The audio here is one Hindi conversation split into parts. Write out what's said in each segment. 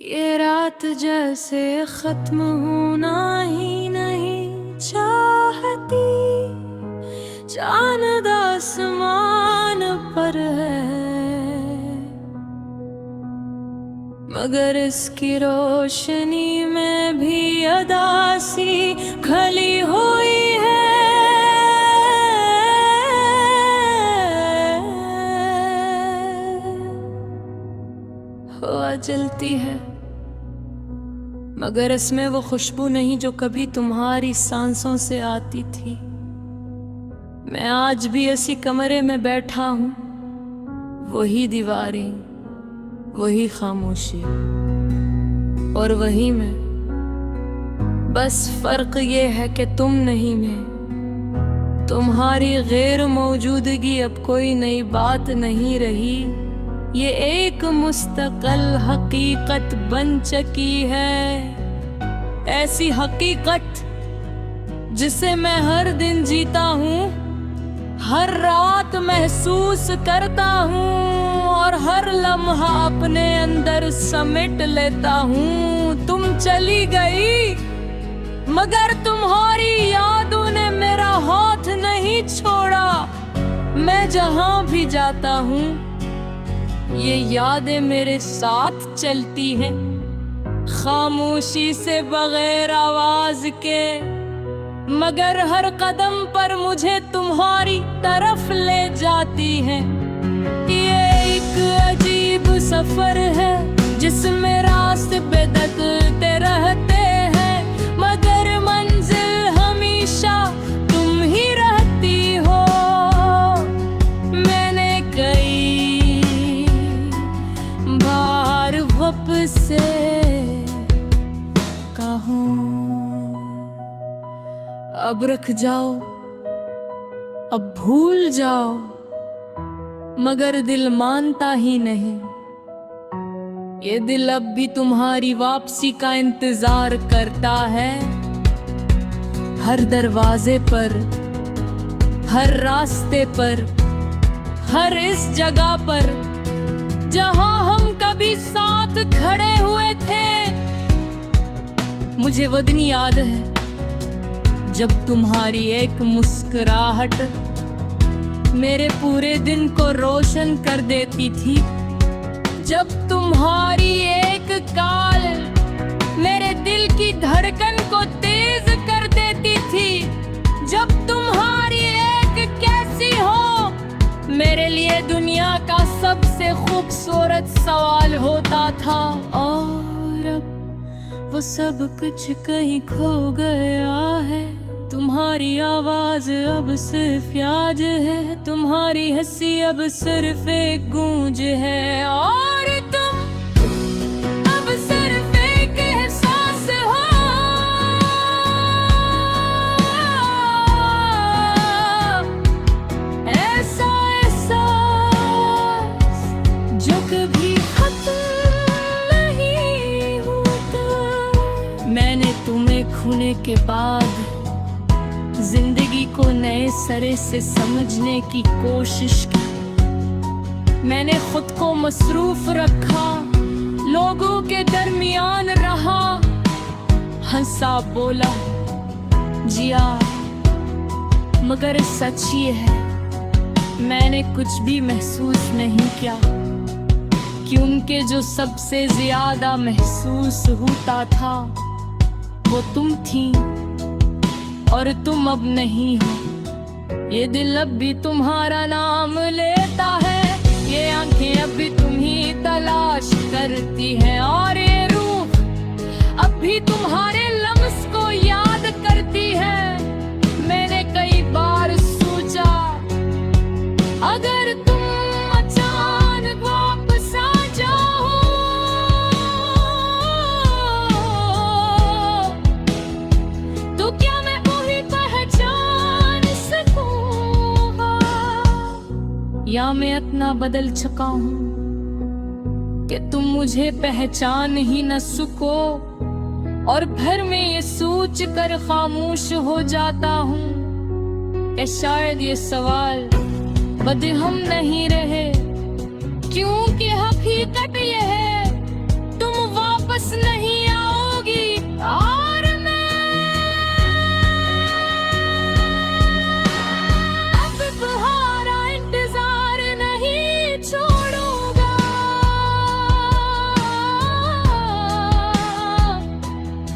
ये रात जैसे खत्म होना ही नहीं चाहती, चांद आसमान पर है मगर इसकी रोशनी में भी अदासी खली हुई है। हवा जलती है मगर इसमें वो खुशबू नहीं जो कभी तुम्हारी सांसों से आती थी। मैं आज भी इसी कमरे में बैठा हूँ, वही दीवारें, वही खामोशी और वही मैं। बस फर्क ये है कि तुम नहीं मैं। तुम्हारी गैर मौजूदगी अब कोई नई बात नहीं रही, ये एक मुस्तकिल हकीकत बन चुकी है। ऐसी हकीकत जिसे मैं हर दिन जीता हूँ, हर रात महसूस करता हूँ और हर लम्हा अपने अंदर समेट लेता हूँ। तुम चली गई मगर तुम्हारी यादों ने मेरा हाथ नहीं छोड़ा। मैं जहाँ भी जाता हूँ ये यादें मेरे साथ चलती हैं, खामोशी से बगैर आवाज के, मगर हर कदम पर मुझे तुम्हारी तरफ ले जाती हैं। ये एक अजीब सफर है जिसमें रास्ते बदलते रहते हैं, मगर मंजिल हमेशा तुम ही रहती हो। मैंने कई बार वापस कहूँ अब रख जाओ, अब भूल जाओ, मगर दिल मानता ही नहीं। ये दिल अब भी तुम्हारी वापसी का इंतजार करता है। हर दरवाजे पर, हर रास्ते पर, हर इस जगह पर जहां हम कभी साथ खड़े हुए थे। मुझे वो दिन याद है जब तुम्हारी एक मुस्कुराहट मेरे पूरे दिन को रोशन कर देती थी, जब तुम्हारी एक काल मेरे दिल की धड़कन को तेज कर देती थी, जब तुम्हारी एक कैसी हो मेरे लिए दुनिया का सबसे खूबसूरत सवाल होता था। और अब वो सब कुछ कहीं खो गया है। तुम्हारी आवाज अब सिर्फ याद है, तुम्हारी हंसी अब सिर्फ एक गूंज है, और तुम अब सिर्फ एक एहसास हो। ऐसा एहसास जो कभी खत्म नहीं होता। मैंने तुम्हें खोने के बाद जिंदगी को नए सिरे से समझने की कोशिश की। मैंने खुद को मसरूफ रखा, लोगों के दरमियान रहा, हंसा बोला जिया, मगर सच ये है मैंने कुछ भी महसूस नहीं किया, क्योंकि जो सबसे ज्यादा महसूस होता था वो तुम थी और तुम अब नहीं हो। ये दिल अब भी तुम्हारा नाम लेता है, ये आंखें अब भी तुम्ही तलाश करती हैं, और ये रूह अब भी तुम्हारे लम्स को याद करती है। मैंने कई बार सोचा अगर तुम अचानक वापस आ जाओ तो क्या या मैं इतना बदल चुका हूँ कि तुम मुझे पहचान ही न सको, और फिर मैं ये सोच कर खामोश हो जाता हूँ कि शायद ये सवाल बदहम नहीं रहे, क्योंकि हकीकत ये है तुम वापस वापस नहीं आओगी और मैं अब तुम्हारा इंतजार नहीं छोड़ूंगा।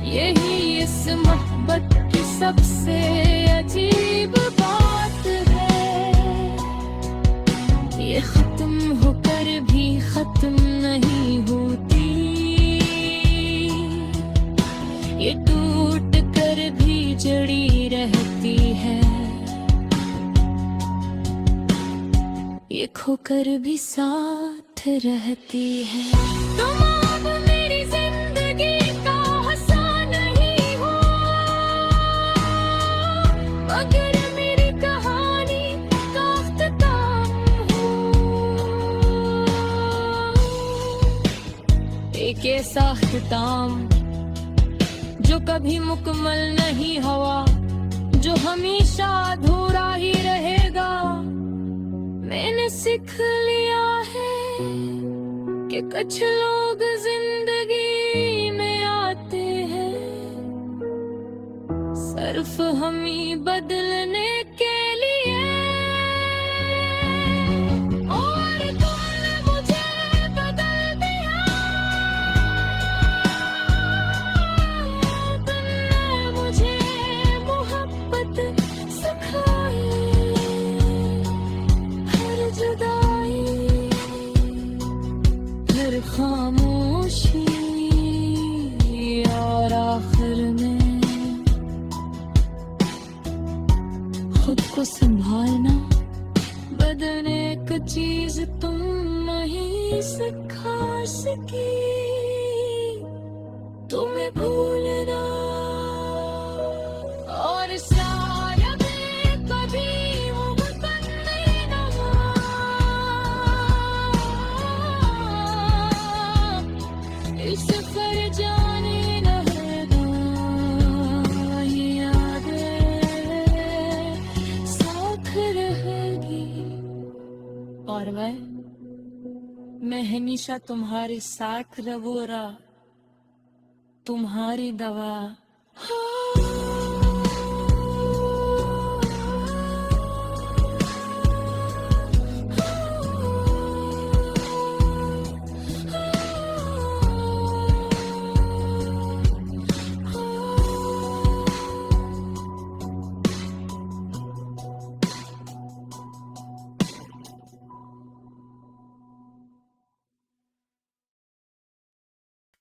यही इस मोहब्बत की सबसे अजीब बात है, ये खत्म होकर भी खत्म नहीं होती, ये टूट कर भी जड़ी रहती है, ये खोकर भी साथ रहती है। तुम अब मेरी जिंदगी का हिस्सा नहीं हो, मगर मेरी कहानी का अख्ताम हो। एक ऐसा अख्ताम जो कभी मुकम्मल नहीं हुआ, जो हमेशा अधूरा ही रहेगा। मैंने सीख लिया है कि कुछ लोग जिंदगी में आते हैं सिर्फ हमें बदलने के लिए, और तुमने मुझे बदल दिया, तुमने मुझे मोहब्बत सिखाई। हर जुदाई, हर खामोशी और आखिर में खुद को संभालना, बदलने एक चीज तुम नहीं सिखा सकी, तुम्हें भूलना। और शायद कभी मुमकिन नहीं रहा, इस पर जाने न रहना, ये यादें साथ रहेगी। और मैं हमेशा तुम्हारे साथ रहूंगा, तुम्हारी दवा।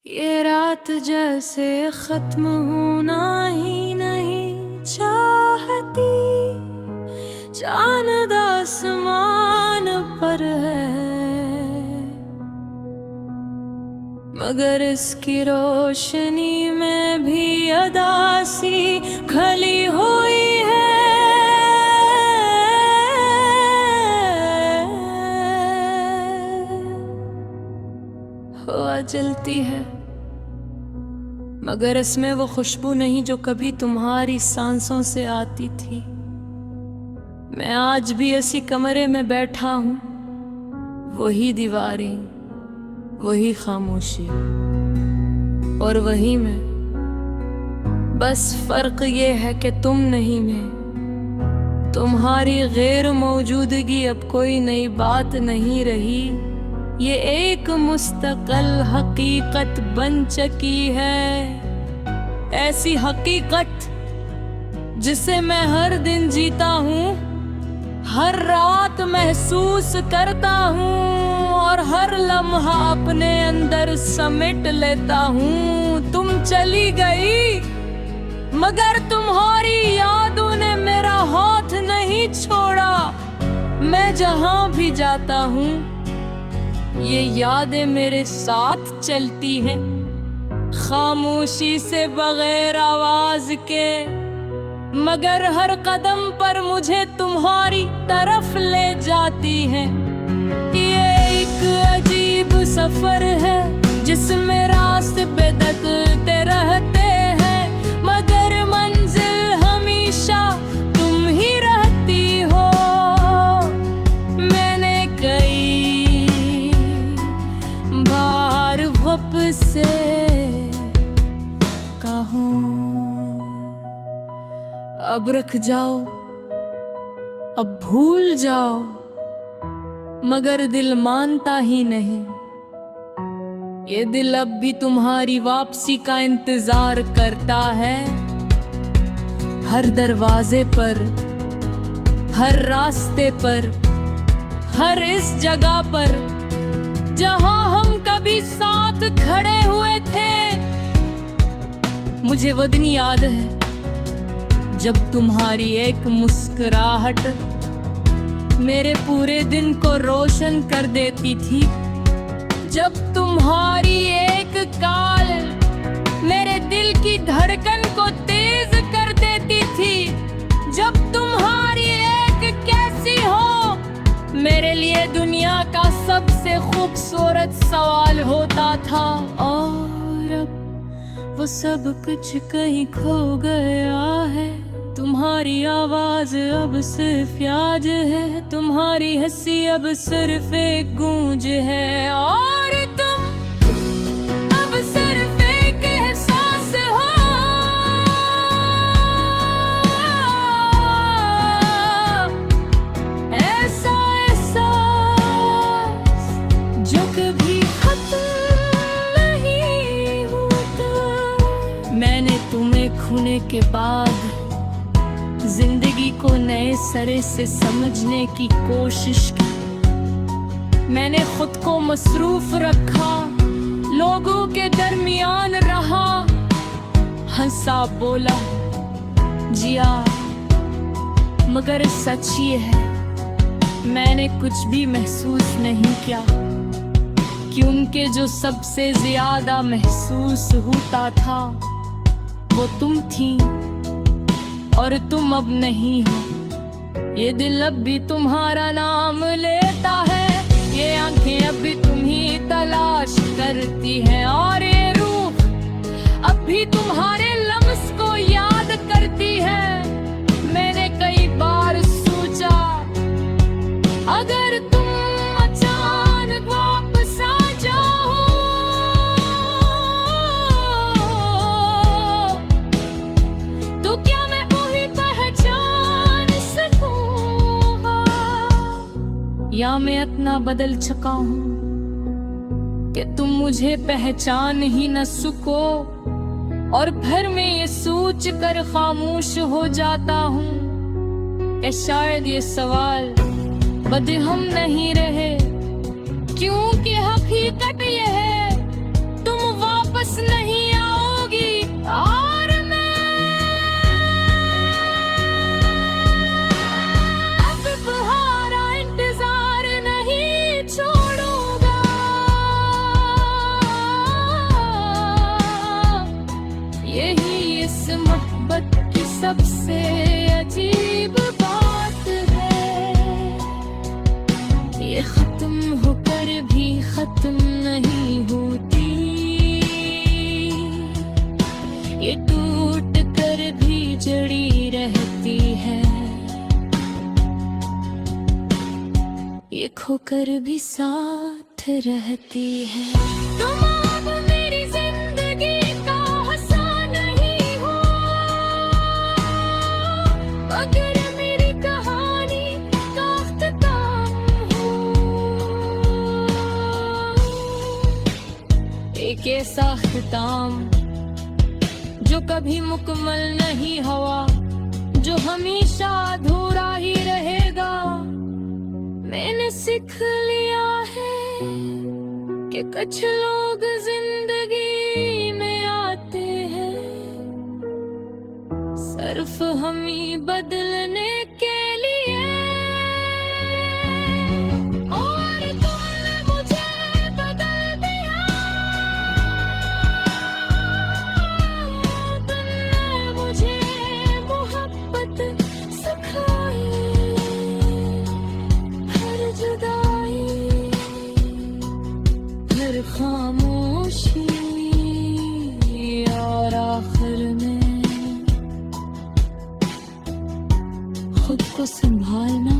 ये रात जैसे खत्म होना ही नहीं चाहती, चांद आसमान पर है, मगर इसकी रोशनी में भी अदासी खली हुई है। हवा जलती है मगर इसमें वो खुशबू नहीं जो कभी तुम्हारी सांसों से आती थी। मैं आज भी इसी कमरे में बैठा हूँ, वही दीवारें, वही खामोशी और वही मैं। बस फर्क ये है कि तुम नहीं मैं, तुम्हारी गैर मौजूदगी अब कोई नई बात नहीं रही, ये एक मुस्तकिल हकीकत बन चुकी है। ऐसी हकीकत जिसे मैं हर दिन जीता हूँ, हर रात महसूस करता हूँ और हर लम्हा अपने अंदर समेट लेता हूँ। तुम चली गई मगर तुम्हारी यादों ने मेरा हाथ नहीं छोड़ा। मैं जहाँ भी जाता हूँ ये यादें मेरे साथ चलती हैं, खामोशी से बगैर आवाज के, मगर हर कदम पर मुझे तुम्हारी तरफ ले जाती हैं। ये एक अजीब सफर है जिसमें रास्ते बदलते रहते हैं, मगर मंजिल हमेशा तुम ही रहती हो। मैंने कई बार वापस से अब रख जाओ, अब भूल जाओ, मगर दिल मानता ही नहीं। ये दिल अब भी तुम्हारी वापसी का इंतजार करता है। हर दरवाजे पर, हर रास्ते पर, हर इस जगह पर जहां हम कभी साथ खड़े हुए थे। मुझे वो दिन याद है जब तुम्हारी एक मुस्कुराहट मेरे पूरे दिन को रोशन कर देती थी। जब तुम्हारी एक काल मेरे दिल की धड़कन को तेज कर देती थी। जब तुम्हारी एक कैसी हो मेरे लिए दुनिया का सबसे खूबसूरत सवाल होता था। और अब वो सब कुछ कहीं खो गया है। तुम्हारी आवाज अब सिर्फ याद है, तुम्हारी हंसी अब सिर्फ एक गूंज है। और तुम अब सिर्फ एक एहसास हो, ऐसा एहसास जो कभी खत्म नहीं होता। मैंने तुम्हें खोने के बाद जिंदगी को नए सिरे से समझने की कोशिश की। मैंने खुद को मसरूफ रखा, लोगों के दरमियान रहा, हंसा बोला, जिया, मगर सच ये है मैंने कुछ भी महसूस नहीं किया। क्योंकि जो सबसे ज्यादा महसूस होता था वो तुम थी और तुम अब नहीं हो। ये दिल अब भी तुम्हारा नाम लेता है, ये आंखें अब भी तुम्ही तलाश करती हैं, और ये रूह अब भी तुम्हारे लम्स को याद करती है। मैंने कई बार सोचा अगर तुम अचानक वापस आ जाओ तो क्या मैं या मैं इतना बदल चुका हूँ कि तुम मुझे पहचान ही न सको। और फिर मैं ये सोच कर खामोश हो जाता हूँ कि शायद ये सवाल बदहम नहीं रहे, क्योंकि हकीकत ये है तुम वापस नहीं आओगी। और सबसे अजीब बात है, ये खत्म होकर भी खत्म नहीं होती, ये टूट कर भी जड़ी रहती है, ये खोकर भी साथ रहती है। तुम अब मेरी जिंदगी अगर मेरी कहानी का अख्ताम हो, एक ऐसा अख्ताम जो कभी मुकम्मल नहीं हुआ, जो हमेशा अधूरा ही रहेगा। मैंने सीख लिया है कि कुछ लोग जिंदगी में आते हैं सिर्फ हमें बदलने के लिए, और तुमने मुझे बदल दिया। तुमने मुझे मोहब्बत सिखाई, हर जुदाई, हर खामोशी, और आखिर में खुद को संभालना।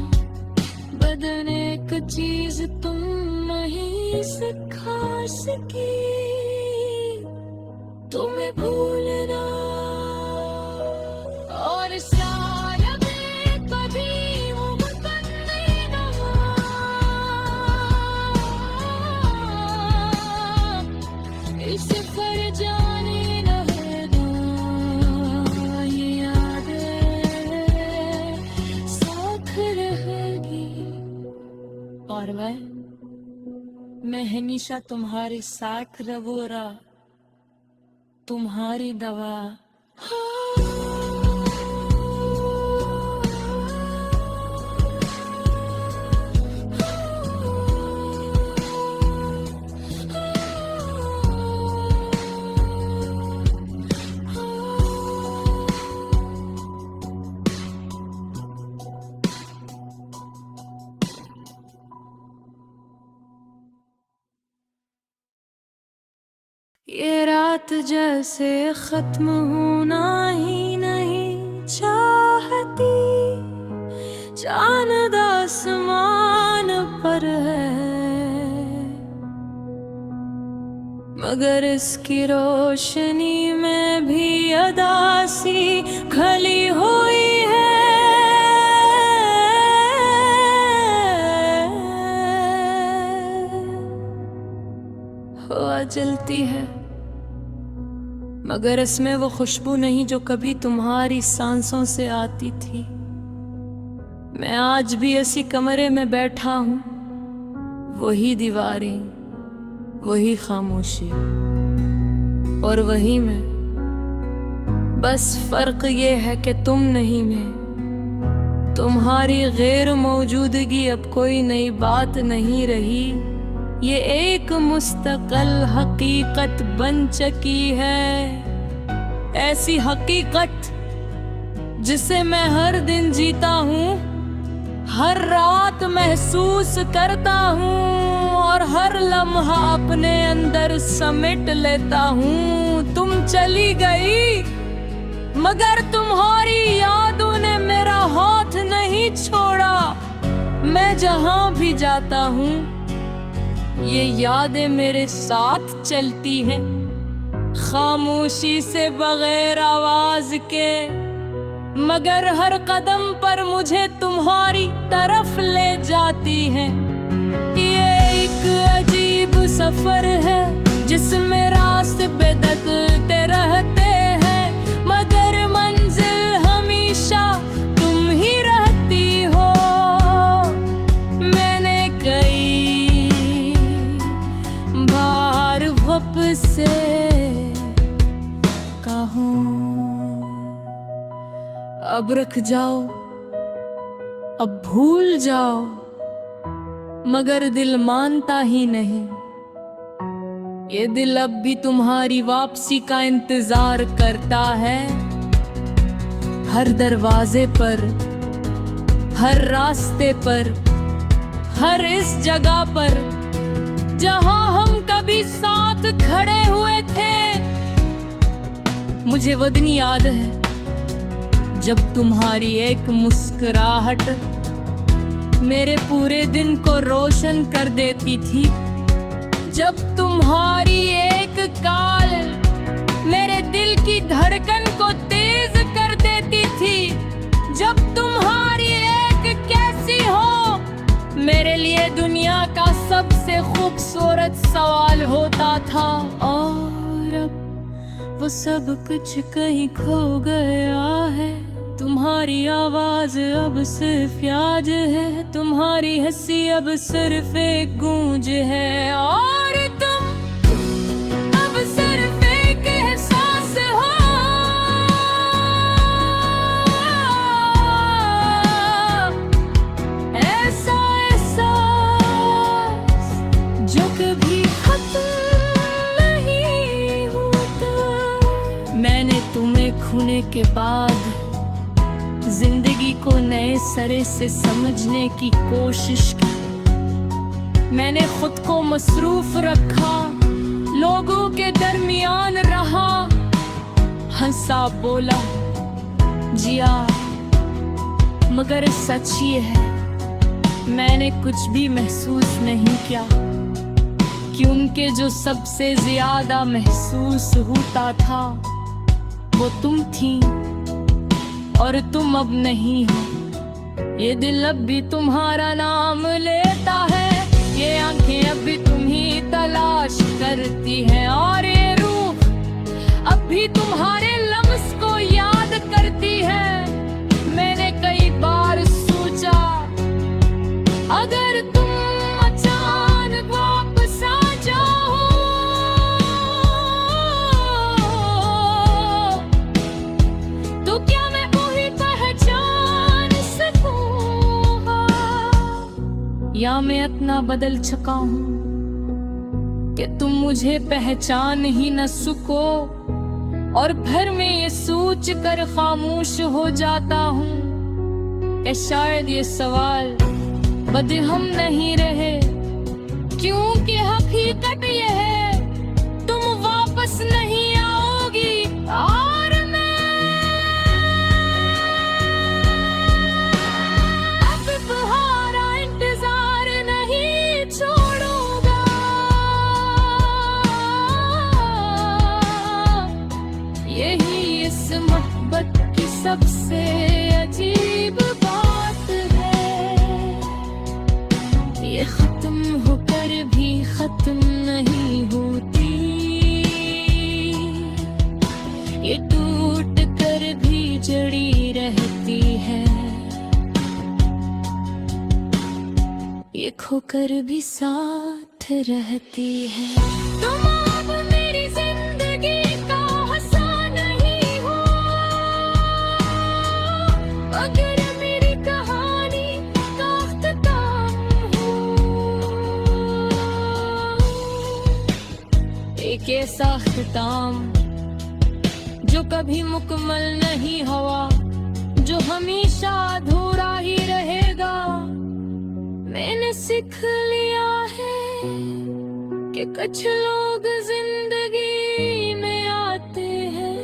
बदलने एक चीज तुम नहीं सिखा सकी, तुम्हें भूलना और सफर जाने रहेगा, ये यादें साथ रहेगी। और मैं हमेशा तुम्हारे साथ रहूंगा, तुम्हारी दवा। ये रात जैसे खत्म होना ही नहीं चाहती, चांद आसमान पर है, मगर इसकी रोशनी में भी अदासी खली हुई है। हवा जलती है मगर इसमें वो खुशबू नहीं जो कभी तुम्हारी सांसों से आती थी। मैं आज भी इसी कमरे में बैठा हूँ, वही दीवारें, वही खामोशी और वही मैं। बस फर्क ये है कि तुम नहीं मैं। तुम्हारी गैर मौजूदगी अब कोई नई बात नहीं रही, ये एक मुस्तकिल हकीकत बन चुकी है। ऐसी हकीकत जिसे मैं हर दिन जीता हूँ, हर रात महसूस करता हूँ और हर लम्हा अपने अंदर समेट लेता हूँ। तुम चली गई मगर तुम्हारी यादों ने मेरा हाथ नहीं छोड़ा। मैं जहाँ भी जाता हूँ ये यादें मेरे साथ चलती हैं, खामोशी से बगैर आवाज के, मगर हर कदम पर मुझे तुम्हारी तरफ ले जाती हैं। ये एक अजीब सफर है जिसमें रास्ते बदलते रहते हैं, मगर मंजिल हमेशा तुम ही रहती हो। मैंने कई बार वापस अब रख जाओ, अब भूल जाओ, मगर दिल मानता ही नहीं। ये दिल अब भी तुम्हारी वापसी का इंतजार करता है। हर दरवाजे पर, हर रास्ते पर, हर इस जगह पर जहां हम कभी साथ खड़े हुए थे। मुझे वो दिन याद है जब तुम्हारी एक मुस्कुराहट मेरे पूरे दिन को रोशन कर देती थी, जब तुम्हारी एक काल मेरे दिल की धड़कन को तेज कर देती थी, जब तुम्हारी एक कैसी हो मेरे लिए दुनिया का सबसे खूबसूरत सवाल होता था। और अब वो सब कुछ कहीं खो गया है। तुम्हारी आवाज अब सिर्फ याद है, तुम्हारी हंसी अब सिर्फ एक गूंज है, और तुम अब सिर्फ एक एहसास हो। ऐसा एहसास जो कभी खत्म नहीं होता। मैंने तुम्हें खोने के बाद जिंदगी को नए सिरे से समझने की कोशिश की। मैंने खुद को मसरूफ रखा, लोगों के दरमियान रहा, हंसा, बोला, जिया, मगर सच ये है मैंने कुछ भी महसूस नहीं किया, क्योंकि जो सबसे ज्यादा महसूस होता था वो तुम थी और तुम अब नहीं हो। ये दिल अब भी तुम्हारा नाम लेता है, ये आंखें अब भी तुम्ही तलाश करती हैं, और ये रूह भी तुम्हारे लम्स को याद करती है। मैंने कई बार सोचा अगर तुम अचानक वापस आ जाओ तो क्या मैं वही पहचान सकूंगा, या मैं इतना बदल चुका हूँ कि तुम मुझे पहचान ही न सको, और फिर मैं ये सोच कर खामोश हो जाता हूँ कि शायद ये सवाल बदहम नहीं रहे, क्योंकि हकीकत ये है तुम वापस नहीं आओगी और मैं अब तुम्हारा इंतजार नहीं छोड़ूंगा। यही इस मोहब्बत की सबसे अजीब बात है, ये खत्म होकर भी खत्म नहीं होती, ये टूट कर भी जड़ी रहती है, ये खोकर भी साथ रहती है। तुम अब मेरी जिंदगी का हिस्सा नहीं हो, अगर मेरी कहानी का अख्ताम हो, एक ऐसा ख्ताम जो कभी मुकम्मल नहीं हुआ, जो हमेशा अधूरा ही रहेगा। मैंने सीख लिया है कि कुछ लोग जिंदगी में आते हैं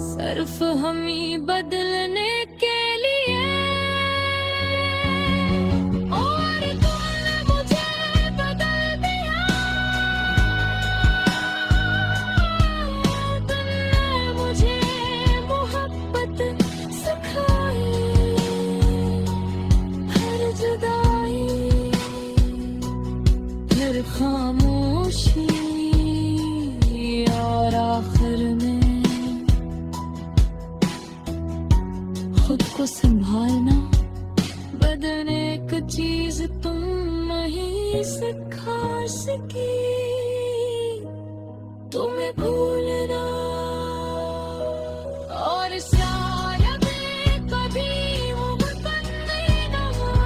सिर्फ हमें बदलने के लिए, और तुमने मुझे बदल दिया, तुमने मुझे मोहब्बत सिखाई, हर जुदाई फिर खामोशी और आखिर में खुद को संभालना, बदलने एक चीज तुम नहीं सिखा सकी, तुम्हें भूलना, और शायद कभी मुमकिन नहीं ना हुआ,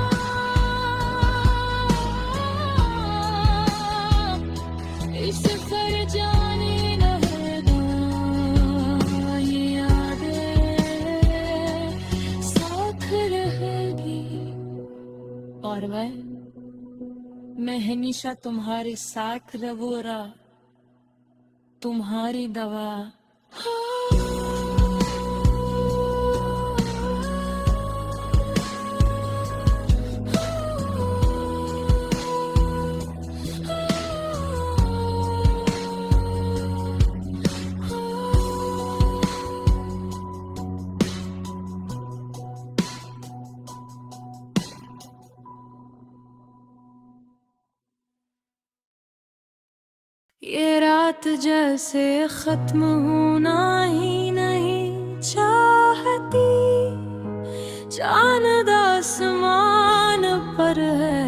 इस पर जाने रहेगा, ये यादें साथ रहेगी, और मैं हमेशा तुम्हारे साथ रहूंगा, तुम्हारी दवा। ये रात जैसे खत्म होना ही नहीं चाहती, चांद आसमान पर है,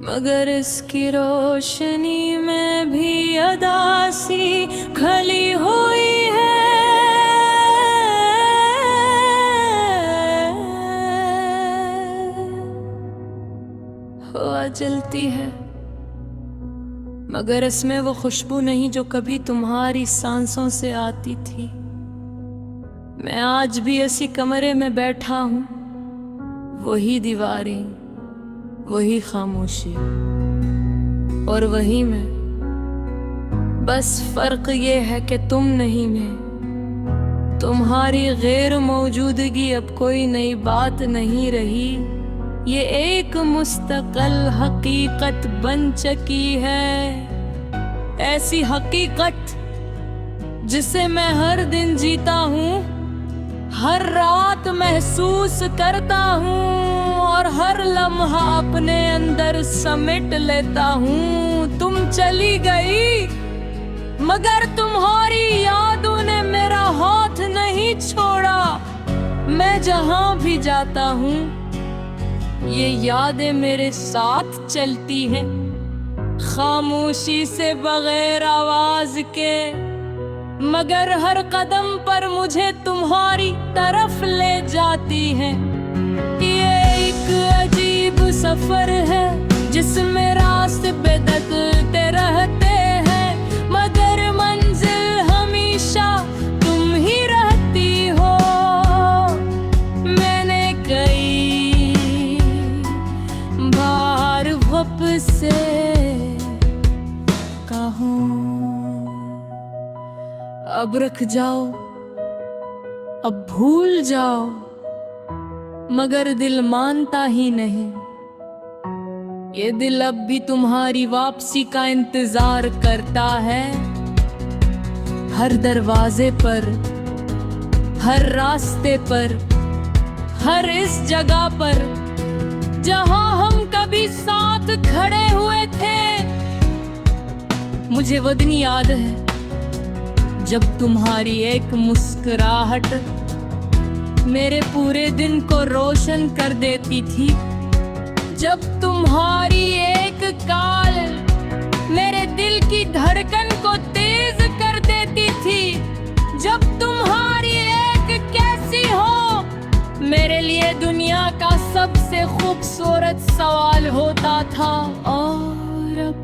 मगर इसकी रोशनी में भी अदासी खली हुई है, हवा जलती है मगर इसमें वो खुशबू नहीं जो कभी तुम्हारी सांसों से आती थी। मैं आज भी इसी कमरे में बैठा हूँ, वही दीवारें, वही खामोशी और वही मैं, बस फर्क ये है कि तुम नहीं मैं। तुम्हारी गैर मौजूदगी अब कोई नई बात नहीं रही, ये एक मुस्तकिल हकीकत बन चुकी है, ऐसी हकीकत जिसे मैं हर दिन जीता हूँ, हर रात महसूस करता हूँ और हर लम्हा अपने अंदर समेट लेता हूँ। तुम चली गई, मगर तुम्हारी यादों ने मेरा हाथ नहीं छोड़ा। मैं जहां भी जाता हूँ ये यादें मेरे साथ चलती हैं, खामोशी से बगैर आवाज के, मगर हर कदम पर मुझे तुम्हारी तरफ ले जाती हैं। ये एक अजीब सफर है जिसमें रास्ते बदलते रहते हैं, मगर मंजिल हमेशा तुम ही रहती हो। मैंने कई बार वापसे कहा अब रख जाओ, अब भूल जाओ, मगर दिल मानता ही नहीं। ये दिल अब भी तुम्हारी वापसी का इंतजार करता है, हर दरवाजे पर, हर रास्ते पर, हर इस जगह पर जहां हम कभी साथ खड़े हुए थे। मुझे वो दिन याद है जब तुम्हारी एक मुस्कुराहट मेरे पूरे दिन को रोशन कर देती थी, जब तुम्हारी एक काल मेरे दिल की धड़कन को तेज कर देती थी, जब तुम्हारी एक कैसी हो मेरे लिए दुनिया का सबसे खूबसूरत सवाल होता था। और अब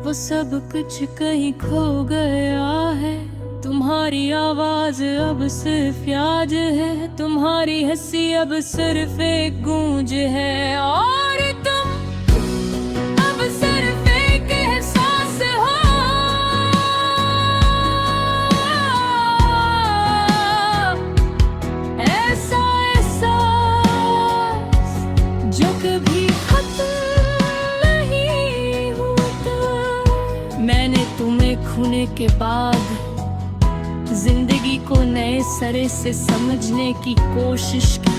वो सब कुछ कहीं खो गया है, तुम्हारी आवाज अब सिर्फ याद है, तुम्हारी हंसी अब सिर्फ एक गूंज है, और तुम अब सिर्फ एक एहसास हो। ऐसा एहसास जो कभी खत्म नहीं होता। मैंने तुम्हें खोने के बाद जिंदगी को नए सिरे से समझने की कोशिश की।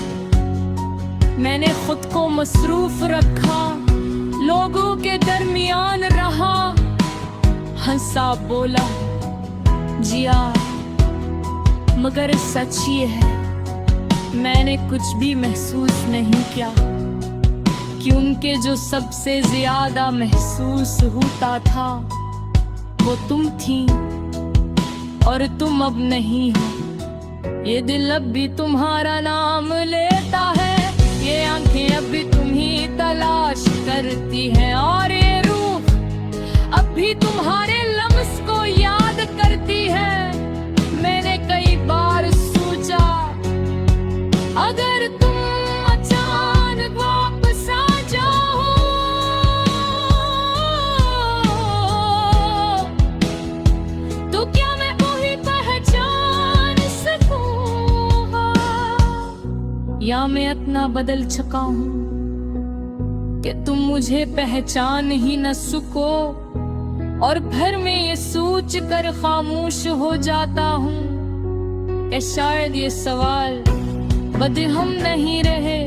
मैंने खुद को मसरूफ रखा, लोगों के दरमियान रहा, हंसा बोला जिया, मगर सच ये है मैंने कुछ भी महसूस नहीं किया, क्योंकि जो सबसे ज्यादा महसूस होता था वो तुम थी और तुम अब नहीं हो। ये दिल अब भी तुम्हारा नाम लेता है, ये आंखें अब भी तुम्ही तलाश करती हैं, और ये रूह अब भी तुम्हारे लम्स को याद करती है। मैंने कई बार सोचा अगर तुम अचानक वापस आ जाओ तो क्या या मैं इतना बदल चुका हूँ कि तुम मुझे पहचान ही न सको, और फिर मैं ये सोच कर खामोश हो जाता हूँ कि शायद ये सवाल बदहम नहीं रहे,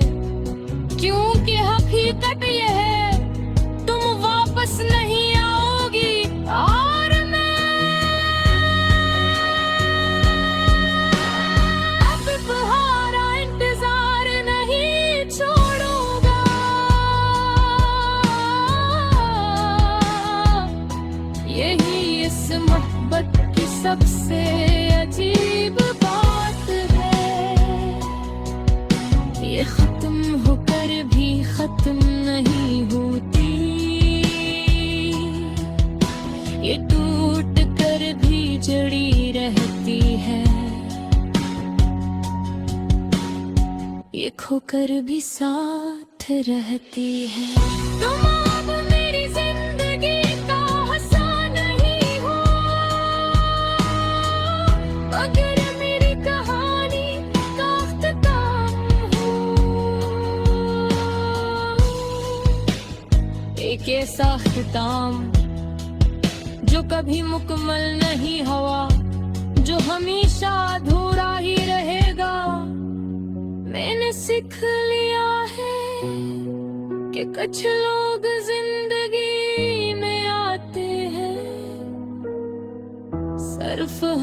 क्योंकि हकीकत ये है तुम वापस नहीं आओगी, और सबसे अजीब बात है ये खत्म होकर भी खत्म नहीं होती, ये टूट कर भी जड़ी रहती है, ये खोकर भी साथ रहती है। तुम अब मेरी जिंदगी का हिस्सा नहीं हो, अगर मेरी कहानी का अख्ताम हो, एक ऐसा ख्ताम जो कभी मुकम्मल नहीं हुआ, जो हमेशा अधूरा ही रहेगा। मैंने सीख लिया है कि कुछ लोग जिंदगी में आते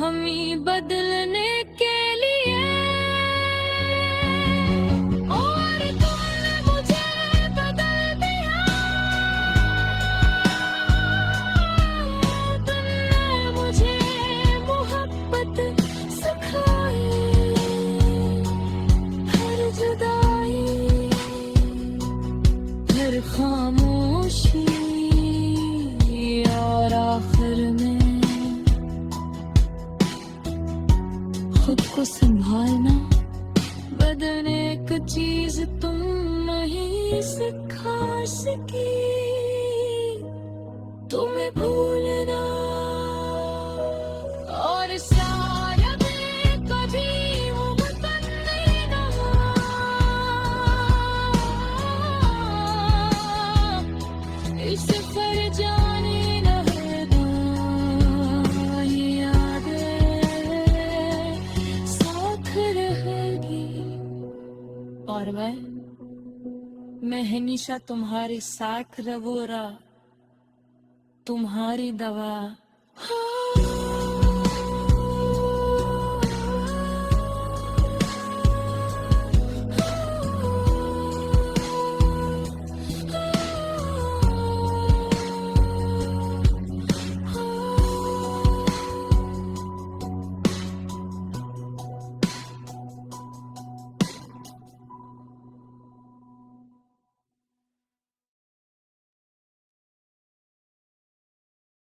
हमी बदलने के लिए और तुमने मुझे बदल दिया। तुमने मुझे मोहब्बत सिखाई, हर जुदाई हर खामोशी और आखिर में खुद को संभालना। बदलने एक चीज तुम नहीं सिखा सकी, तुम्हें भूलना। और शायद कभी मुमकिन नहीं रहा इस पर जाने न रहना। ये यादें साथ रहेगी और मैं हमेशा तुम्हारे साथ रहूंगा, तुम्हारी दवा।